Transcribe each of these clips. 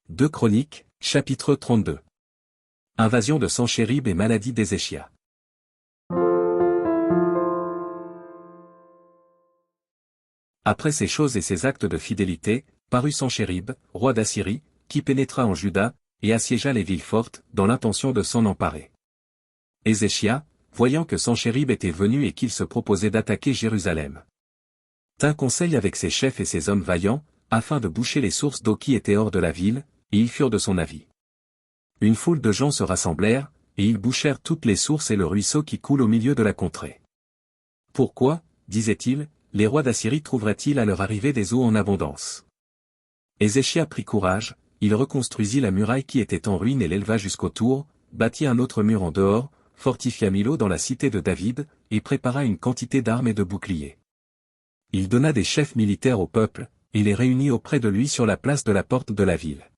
2 Chroniques, chapitre 32. Invasion de Sanchérib et maladie d'Ézéchia. Après ces choses et ces actes de fidélité, parut Sanchérib, roi d'Assyrie, qui pénétra en Juda, et assiégea les villes fortes, dans l'intention de s'en emparer. Ézéchia, voyant que Sanchérib était venu et qu'il se proposait d'attaquer Jérusalem, tint conseil avec ses chefs et ses hommes vaillants, afin de boucher les sources d'eau qui étaient hors de la ville, et ils furent de son avis. Une foule de gens se rassemblèrent, et ils bouchèrent toutes les sources et le ruisseau qui coule au milieu de la contrée. Pourquoi, disaient-ils, les rois d'Assyrie trouveraient-ils à leur arrivée des eaux en abondance? Ézéchia prit courage, il reconstruisit la muraille qui était en ruine et l'éleva jusqu'au tour, bâtit un autre mur en dehors, fortifia Milo dans la cité de David, et prépara une quantité d'armes et de boucliers. Il donna des chefs militaires au peuple, et les réunit auprès de lui sur la place de la porte de la ville.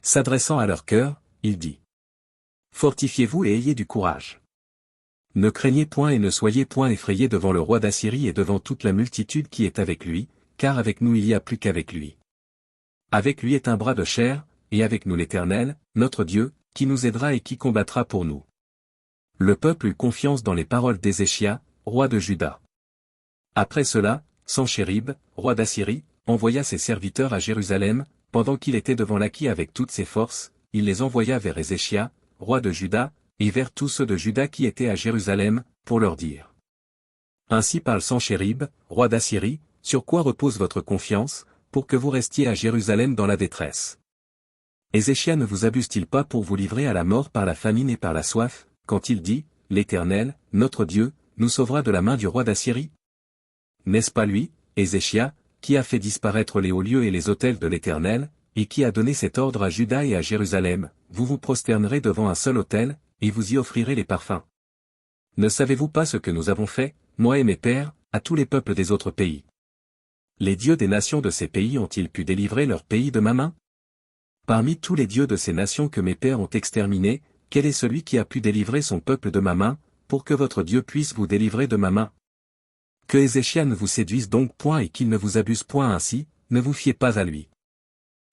S'adressant à leur cœur, il dit: Fortifiez-vous et ayez du courage. Ne craignez point et ne soyez point effrayés devant le roi d'Assyrie et devant toute la multitude qui est avec lui, car avec nous il y a plus qu'avec lui. Avec lui est un bras de chair, et avec nous l'Éternel, notre Dieu, qui nous aidera et qui combattra pour nous. Le peuple eut confiance dans les paroles d'Ézéchia, roi de Juda. Après cela, Sanchérib, roi d'Assyrie, envoya ses serviteurs à Jérusalem, pendant qu'il était devant l'Aki avec toutes ses forces, il les envoya vers Ézéchia, roi de Juda, et vers tous ceux de Juda qui étaient à Jérusalem, pour leur dire: Ainsi parle Sanchérib, roi d'Assyrie, sur quoi repose votre confiance, pour que vous restiez à Jérusalem dans la détresse? Ézéchia ne vous abuse-t-il pas pour vous livrer à la mort par la famine et par la soif, quand il dit: L'Éternel, notre Dieu, nous sauvera de la main du roi d'Assyrie? N'est-ce pas lui, Ézéchia, qui a fait disparaître les hauts lieux et les autels de l'Éternel, et qui a donné cet ordre à Juda et à Jérusalem: Vous vous prosternerez devant un seul autel, et vous y offrirez les parfums? Ne savez-vous pas ce que nous avons fait, moi et mes pères, à tous les peuples des autres pays? Les dieux des nations de ces pays ont-ils pu délivrer leur pays de ma main? Parmi tous les dieux de ces nations que mes pères ont exterminés, quel est celui qui a pu délivrer son peuple de ma main, pour que votre Dieu puisse vous délivrer de ma main? Que Ézéchia ne vous séduise donc point et qu'il ne vous abuse point ainsi, ne vous fiez pas à lui.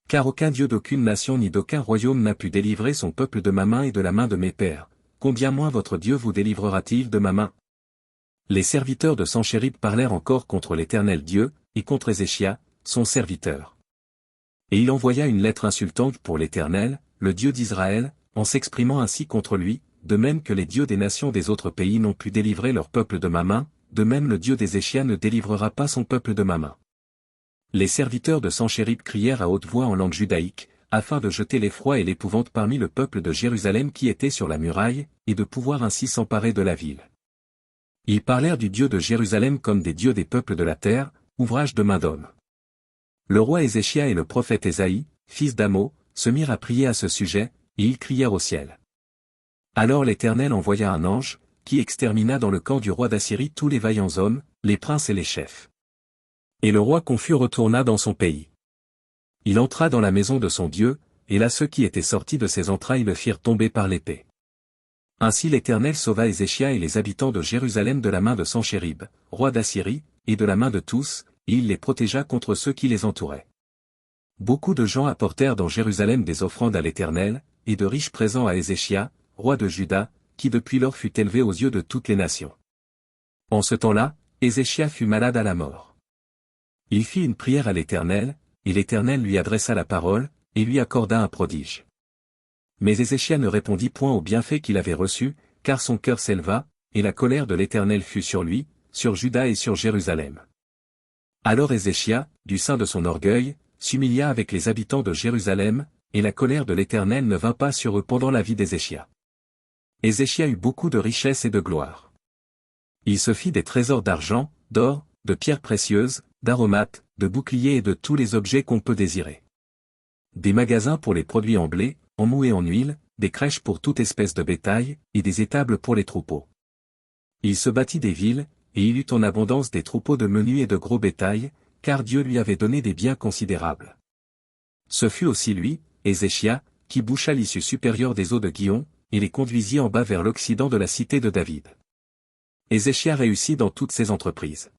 Car aucun Dieu d'aucune nation ni d'aucun royaume n'a pu délivrer son peuple de ma main et de la main de mes pères, combien moins votre Dieu vous délivrera-t-il de ma main? Les serviteurs de Sanchérib parlèrent encore contre l'Éternel Dieu, et contre Ézéchia, son serviteur. Et il envoya une lettre insultante pour l'Éternel, le Dieu d'Israël, en s'exprimant ainsi contre lui, de même que les dieux des nations des autres pays n'ont pu délivrer leur peuple de ma main, de même le Dieu d'Ézéchia ne délivrera pas son peuple de ma main. Les serviteurs de Sanchérib crièrent à haute voix en langue judaïque, afin de jeter l'effroi et l'épouvante parmi le peuple de Jérusalem qui était sur la muraille, et de pouvoir ainsi s'emparer de la ville. Ils parlèrent du Dieu de Jérusalem comme des dieux des peuples de la terre, ouvrage de main d'homme. Le roi Ézéchia et le prophète Ésaïe, fils d'Amo, se mirent à prier à ce sujet, et ils crièrent au ciel. Alors l'Éternel envoya un ange, qui extermina dans le camp du roi d'Assyrie tous les vaillants hommes, les princes et les chefs. Et le roi confus retourna dans son pays. Il entra dans la maison de son Dieu, et là ceux qui étaient sortis de ses entrailles le firent tomber par l'épée. Ainsi l'Éternel sauva Ézéchia et les habitants de Jérusalem de la main de Sanchérib, roi d'Assyrie, et de la main de tous, et il les protégea contre ceux qui les entouraient. Beaucoup de gens apportèrent dans Jérusalem des offrandes à l'Éternel, et de riches présents à Ézéchia, roi de Juda, qui depuis lors fut élevé aux yeux de toutes les nations. En ce temps-là, Ézéchia fut malade à la mort. Il fit une prière à l'Éternel, et l'Éternel lui adressa la parole, et lui accorda un prodige. Mais Ézéchia ne répondit point aux bienfaits qu'il avait reçus, car son cœur s'éleva, et la colère de l'Éternel fut sur lui, sur Juda et sur Jérusalem. Alors Ézéchia, du sein de son orgueil, s'humilia avec les habitants de Jérusalem, et la colère de l'Éternel ne vint pas sur eux pendant la vie d'Ézéchia. Ézéchia eut beaucoup de richesses et de gloire. Il se fit des trésors d'argent, d'or, de pierres précieuses, d'aromates, de boucliers et de tous les objets qu'on peut désirer. Des magasins pour les produits en blé, en mou et en huile, des crèches pour toute espèce de bétail, et des étables pour les troupeaux. Il se bâtit des villes, et il eut en abondance des troupeaux de menu et de gros bétail, car Dieu lui avait donné des biens considérables. Ce fut aussi lui, Ézéchia, qui boucha l'issue supérieure des eaux de Gihon, et les conduisit en bas vers l'occident de la cité de David. Ézéchia réussit dans toutes ses entreprises.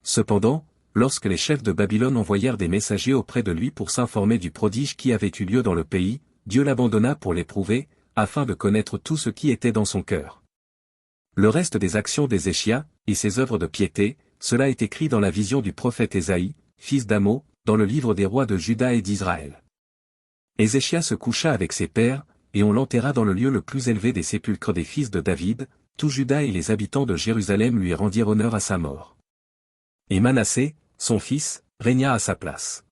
Cependant, lorsque les chefs de Babylone envoyèrent des messagers auprès de lui pour s'informer du prodige qui avait eu lieu dans le pays, Dieu l'abandonna pour l'éprouver, afin de connaître tout ce qui était dans son cœur. Le reste des actions d'Ézéchia, et ses œuvres de piété, cela est écrit dans la vision du prophète Ésaïe, fils d'Amo, dans le livre des rois de Juda et d'Israël. Ézéchia se coucha avec ses pères, et on l'enterra dans le lieu le plus élevé des sépulcres des fils de David, tout Juda et les habitants de Jérusalem lui rendirent honneur à sa mort. Et Manassé, son fils, régna à sa place.